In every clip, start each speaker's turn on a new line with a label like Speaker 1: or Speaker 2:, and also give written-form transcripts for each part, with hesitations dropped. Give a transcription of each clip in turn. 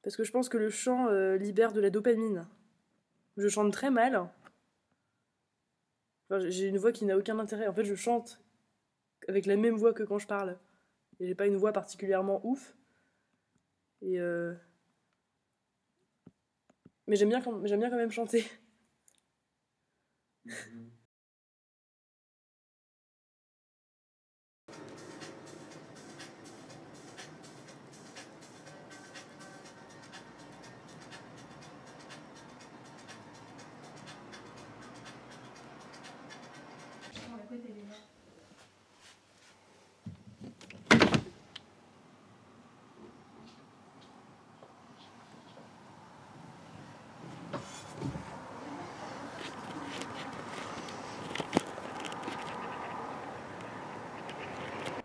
Speaker 1: Parce que je pense que le chant libère de la dopamine. Je chante très mal. Enfin, j'ai une voix qui n'a aucun intérêt. En fait, je chante avec la même voix que quand je parle. Et j'ai pas une voix particulièrement ouf. Et mais j'aime bien quand même chanter.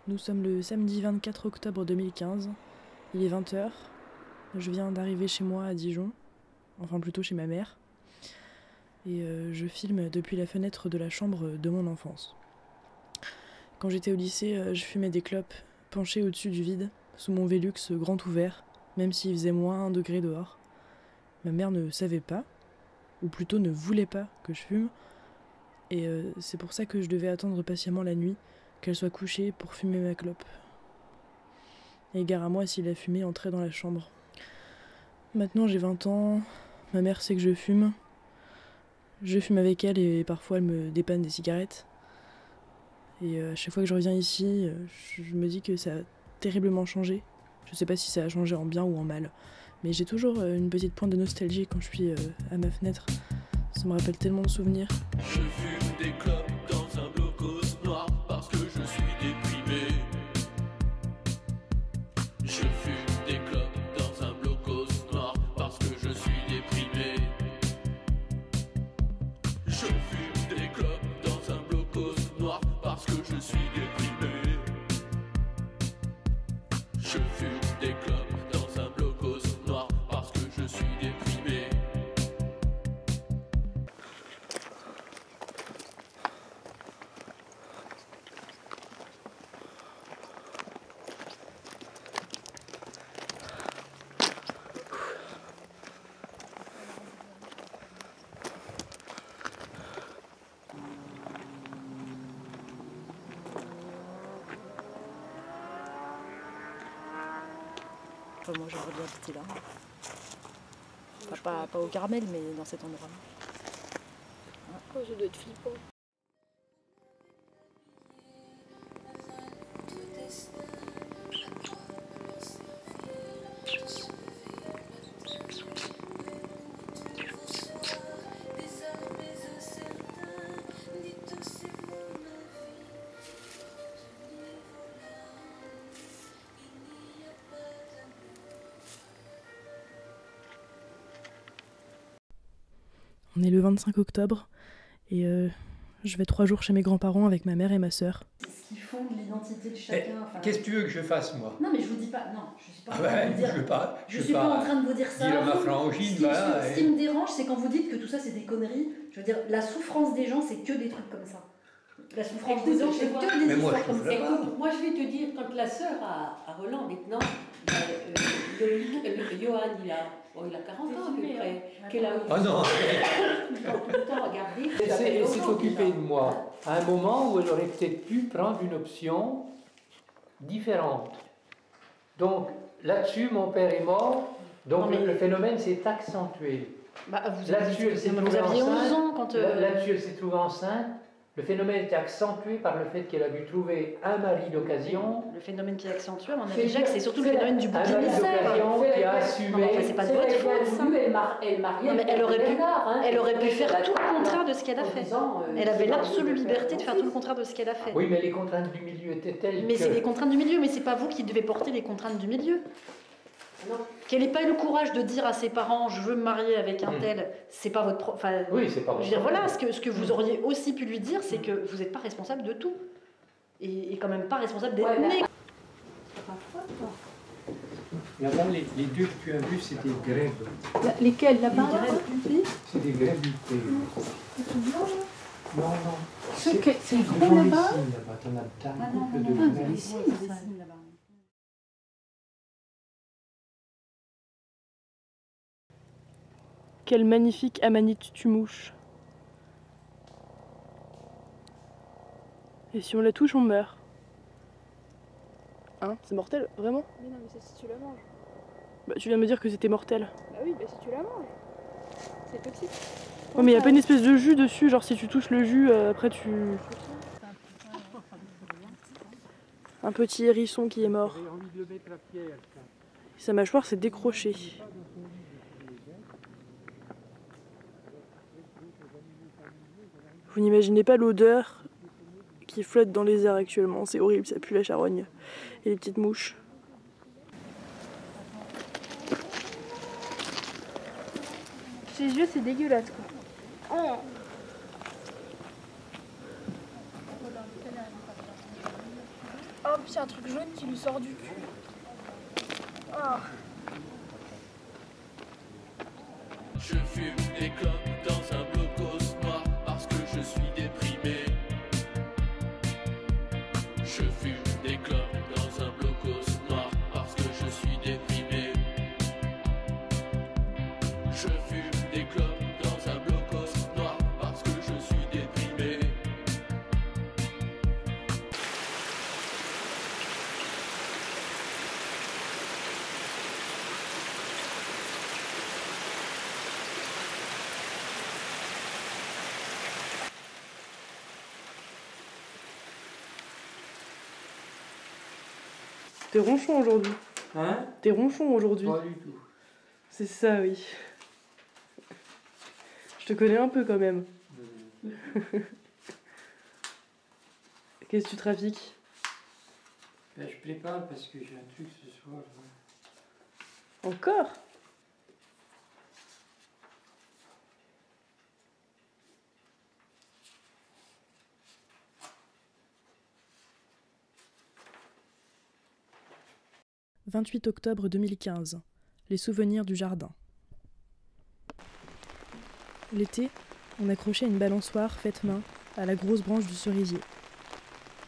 Speaker 1: Nous sommes le samedi 24 octobre 2015, il est 20h, je viens d'arriver chez moi à Dijon, enfin plutôt chez ma mère, et je filme depuis la fenêtre de la chambre de mon enfance. Quand j'étais au lycée, je fumais des clopes, penchée au-dessus du vide, sous mon Velux grand ouvert, même s'il faisait moins 1 degré dehors. Ma mère ne savait pas, ou plutôt ne voulait pas que je fume, et c'est pour ça que je devais attendre patiemment la nuit, qu'elle soit couchée pour fumer ma clope. Et gare à moi si la fumée entrait dans la chambre. Maintenant j'ai 20 ans, ma mère sait que je fume avec elle et parfois elle me dépanne des cigarettes. Et à chaque fois que je reviens ici, je me dis que ça a terriblement changé. Je sais pas si ça a changé en bien ou en mal, mais j'ai toujours une petite pointe de nostalgie quand je suis à ma fenêtre. Ça me rappelle tellement de souvenirs.
Speaker 2: Je fume des clopes dans un blocos noir parce que je suis déprimé. Je fume des clopes dans un blocos noir parce que je suis déprimé. Je fume des clopes dans un blocos noir parce que je suis déprimé. Je fume des clopes dans un blocos noir parce que je suis déprimé.
Speaker 3: Enfin, moi j'aimerais bien habiter là. Enfin, pas au Carmel, mais dans cet endroit-là.
Speaker 4: Oh, ça doit être flippant.
Speaker 1: On est le 25 octobre et je vais 3 jours chez mes grands-parents avec ma mère et ma sœur.
Speaker 3: C'est ce qui fonde l'identité de chacun. Enfin...
Speaker 5: Qu'est-ce que tu veux que je fasse, moi?
Speaker 3: Non, mais je vous dis pas. Non, je suis pas.
Speaker 5: Je suis pas en train de vous dire ça. Dire ma frangine, voilà.
Speaker 3: Ce qui me dérange, c'est quand vous dites que tout ça, c'est des conneries. Je veux dire, la souffrance des gens, c'est que des trucs comme ça. La souffrance des gens, c'est que des histoires comme ça.
Speaker 4: Écoute, moi je vais te dire, quand la sœur à Roland maintenant, Johan, il a 40 ans à peu près. Quel âge?
Speaker 5: Oh non.
Speaker 4: Tout le temps, regardez.
Speaker 5: Elle s'est occupée de moi à un moment où elle aurait peut-être pu prendre une option différente. Donc là-dessus, mon père est mort, donc le phénomène s'est accentué.
Speaker 3: Bah,
Speaker 5: vous aviez
Speaker 3: 11 ans quand...
Speaker 5: Là-dessus, elle s'est trouvée enceinte. Le phénomène était accentué par le fait qu'elle a dû trouver un mari d'occasion.
Speaker 3: Le phénomène qui est accentué, à mon avis, Jacques, c'est surtout le phénomène du bouc émissaire.
Speaker 5: Un mari d'occasion qui a assumé.
Speaker 3: C'est pas de votre faute, ça. Elle aurait pu faire tout le contraire de ce qu'elle a fait. Elle avait l'absolue liberté de faire tout le contraire de ce qu'elle a fait.
Speaker 5: Oui, mais les contraintes du milieu étaient telles
Speaker 3: Mais c'est les contraintes du milieu, mais c'est pas vous qui devez porter les contraintes du milieu. Qu'elle n'ait pas eu le courage de dire à ses parents je veux me marier avec un tel, c'est pas votre
Speaker 5: oui, c'est pas votre
Speaker 3: dire, voilà, ce que vous auriez aussi pu lui dire, c'est que vous n'êtes pas responsable de tout. Et quand même pas responsable d'être né.
Speaker 5: Là-bas, les deux que tu as vus, c'était grèves.
Speaker 4: Lesquels là-bas?
Speaker 5: C'est des grèves du thé. Non, non.
Speaker 4: C'est gros
Speaker 5: devant
Speaker 4: là-bas?
Speaker 5: T'en as un couple de grèves.
Speaker 3: là-bas.
Speaker 1: Quelle magnifique amanite tumouche. Et si on la touche, on meurt. Hein? C'est mortel, vraiment?
Speaker 6: Mais non, mais ça, si tu la manges.
Speaker 1: Bah, tu viens de me dire que c'était mortel.
Speaker 6: Bah oui, bah si tu la manges. C'est toxique.
Speaker 1: Ouais, mais y a pas une espèce de jus dessus, genre si tu touches le jus, après tu... Un petit hérisson qui est mort. Sa mâchoire s'est décrochée. Vous n'imaginez pas l'odeur qui flotte dans les airs actuellement, c'est horrible, ça pue la charogne. Et les petites mouches.
Speaker 6: Ses yeux, c'est dégueulasse quoi. Oh. Oh, puis c'est un truc jaune qui lui sort du cul. Oh.
Speaker 2: Je fume des clopes dans un blocos noir parce que je suis déprimé. Je fume des clopes dans un blocos noir parce que je suis déprimé. Je fume des clopes dans un blocos noir parce que je suis déprimé.
Speaker 1: T'es ronchon aujourd'hui.
Speaker 5: Hein?
Speaker 1: T'es ronchon aujourd'hui.
Speaker 5: Pas du tout.
Speaker 1: C'est ça, oui. Je te connais un peu quand même. Qu'est-ce que tu trafiques?
Speaker 5: Ben, je prépare parce que j'ai un truc ce soir.
Speaker 1: Encore? « 28 octobre 2015. Les souvenirs du jardin. L'été, on accrochait une balançoire faite main à la grosse branche du cerisier.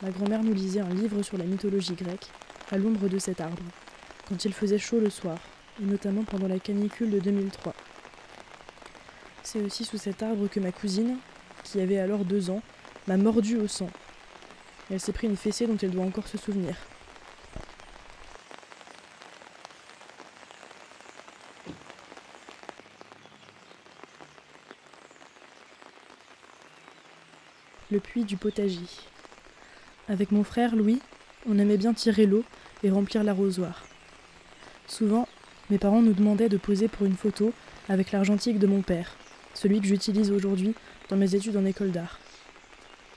Speaker 1: Ma grand-mère nous lisait un livre sur la mythologie grecque, à l'ombre de cet arbre, quand il faisait chaud le soir, et notamment pendant la canicule de 2003. C'est aussi sous cet arbre que ma cousine, qui avait alors 2 ans, m'a mordu au sang. Elle s'est pris une fessée dont elle doit encore se souvenir. Le puits du potager. Avec mon frère Louis, on aimait bien tirer l'eau et remplir l'arrosoir. Souvent, mes parents nous demandaient de poser pour une photo avec l'argentique de mon père, celui que j'utilise aujourd'hui dans mes études en école d'art.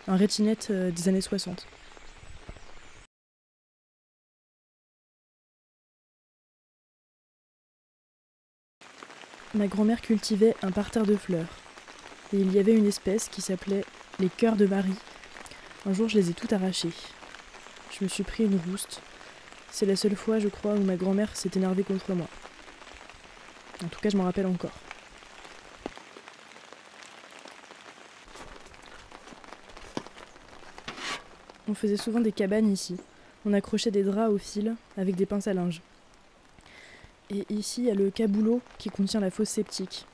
Speaker 1: Un rétinette des années 60. Ma grand-mère cultivait un parterre de fleurs, et il y avait une espèce qui s'appelait les cœurs de Marie. Un jour, je les ai toutes arrachées. Je me suis pris une rouste. C'est la seule fois, je crois, où ma grand-mère s'est énervée contre moi. En tout cas, je m'en rappelle encore. On faisait souvent des cabanes ici. On accrochait des draps au fil avec des pinces à linge. Et ici, il y a le caboulot qui contient la fosse septique.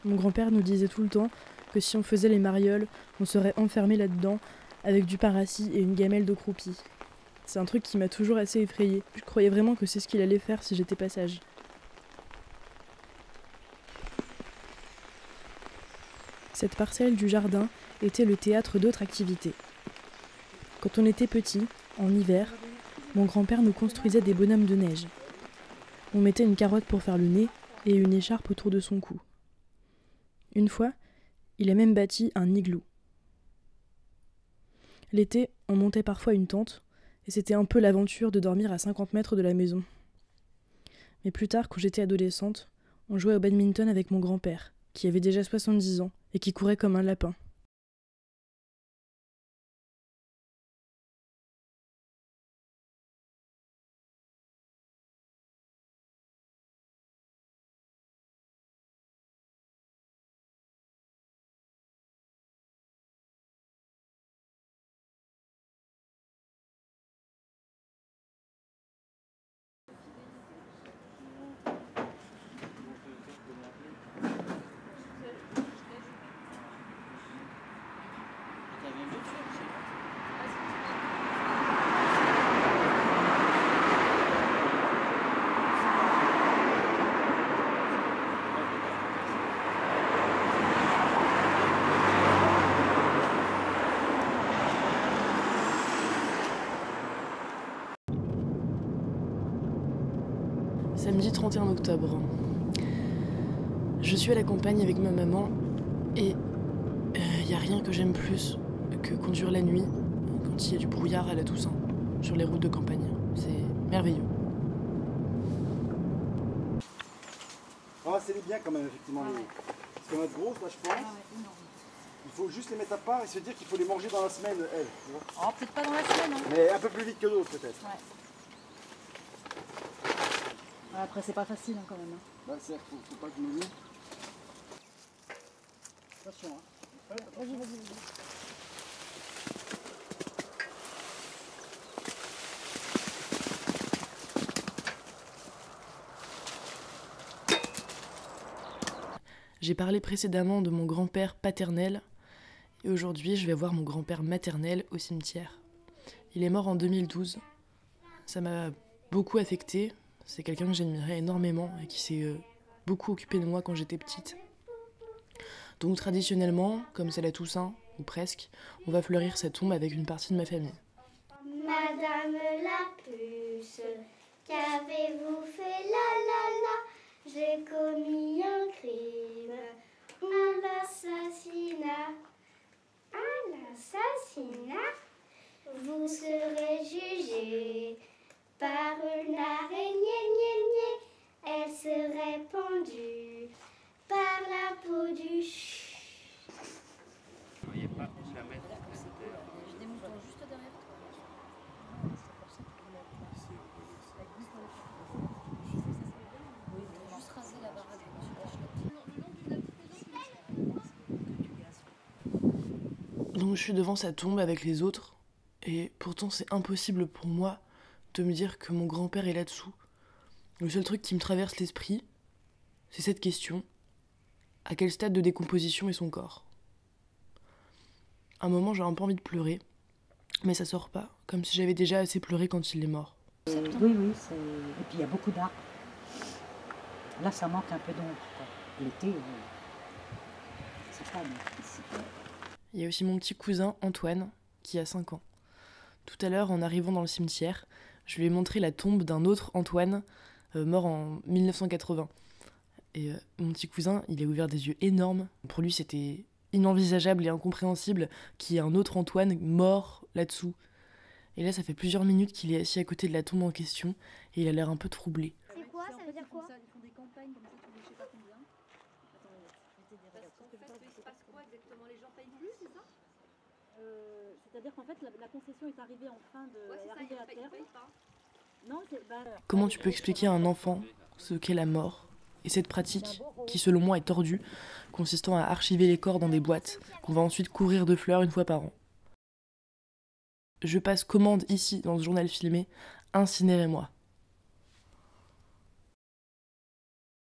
Speaker 1: Mon grand-père nous disait tout le temps que si on faisait les marioles, on serait enfermé là-dedans avec du paracis et une gamelle d'eau croupie. C'est un truc qui m'a toujours assez effrayée. Je croyais vraiment que c'est ce qu'il allait faire si j'étais pas sage. Cette parcelle du jardin était le théâtre d'autres activités. Quand on était petit, en hiver, mon grand-père nous construisait des bonhommes de neige. On mettait une carotte pour faire le nez et une écharpe autour de son cou. Une fois, il a même bâti un igloo. L'été, on montait parfois une tente, et c'était un peu l'aventure de dormir à 50 mètres de la maison. Mais plus tard, quand j'étais adolescente, on jouait au badminton avec mon grand-père, qui avait déjà 70 ans, et qui courait comme un lapin. Samedi 31 octobre. Je suis à la campagne avec ma maman et il n'y a rien que j'aime plus que conduire la nuit quand il y a du brouillard à la Toussaint sur les routes de campagne. C'est merveilleux.
Speaker 7: Ramassez-les bien quand même, effectivement. Parce qu'on a de grosses, là, je pense. Il faut juste les mettre à part et se dire qu'il faut les manger dans la semaine, elles. Tu vois.
Speaker 3: Oh, peut-être pas dans la semaine. Hein.
Speaker 7: Mais un peu plus vite que d'autres, peut-être.
Speaker 3: Ouais. Après, c'est pas facile hein, quand même. Hein.
Speaker 7: Bah, certes, faut pas que je me lie. Attention, hein.
Speaker 3: Vas-y.
Speaker 1: J'ai parlé précédemment de mon grand-père paternel et aujourd'hui je vais voir mon grand-père maternel au cimetière. Il est mort en 2012. Ça m'a beaucoup affectée. C'est quelqu'un que j'admirais énormément et qui s'est beaucoup occupé de moi quand j'étais petite. Donc traditionnellement, comme c'est la Toussaint, ou presque, on va fleurir sa tombe avec une partie de ma famille.
Speaker 8: Madame la puce, qu'avez-vous fait la la la? J'ai commis un crime, un assassinat. Un assassinat? Vous serez jugé par une araignée, elle serait pendue par la peau du
Speaker 1: Donc je suis devant sa tombe avec les autres, et pourtant c'est impossible pour moi de me dire que mon grand-père est là-dessous. Le seul truc qui me traverse l'esprit, c'est cette question. À quel stade de décomposition est son corps? À un moment, j'ai un peu envie de pleurer, mais ça sort pas, comme si j'avais déjà assez pleuré quand il est mort.
Speaker 9: Oui, et puis il y a beaucoup d'arbres. Là, ça manque un peu d'ombre. L'été, c'est calme.
Speaker 1: Il y a aussi mon petit cousin Antoine, qui a 5 ans. Tout à l'heure, en arrivant dans le cimetière, je lui ai montré la tombe d'un autre Antoine, mort en 1980. Et mon petit cousin, il a ouvert des yeux énormes. Pour lui, c'était inenvisageable et incompréhensible qu'il y ait un autre Antoine mort là-dessous. Et là, ça fait plusieurs minutes qu'il est assis à côté de la tombe en question, et il a l'air un peu troublé.
Speaker 8: C'est quoi? Ça veut dire quoi?
Speaker 3: Ils font des campagnes comme ça, tous les je sais pas combien. Parce qu'en fait, il se passe quoi exactement? Les gens payent plus, c'est ça? C'est-à-dire qu'en fait, la concession est arrivée en fin de... Ouais, c'est ça, ils payent pas. Non,
Speaker 1: Comment tu peux expliquer à un enfant ce qu'est la mort et cette pratique, qui selon moi est tordue, consistant à archiver les corps dans des boîtes, qu'on va ensuite couvrir de fleurs une fois par an? Je passe commande ici, dans ce journal filmé, incinérez-moi.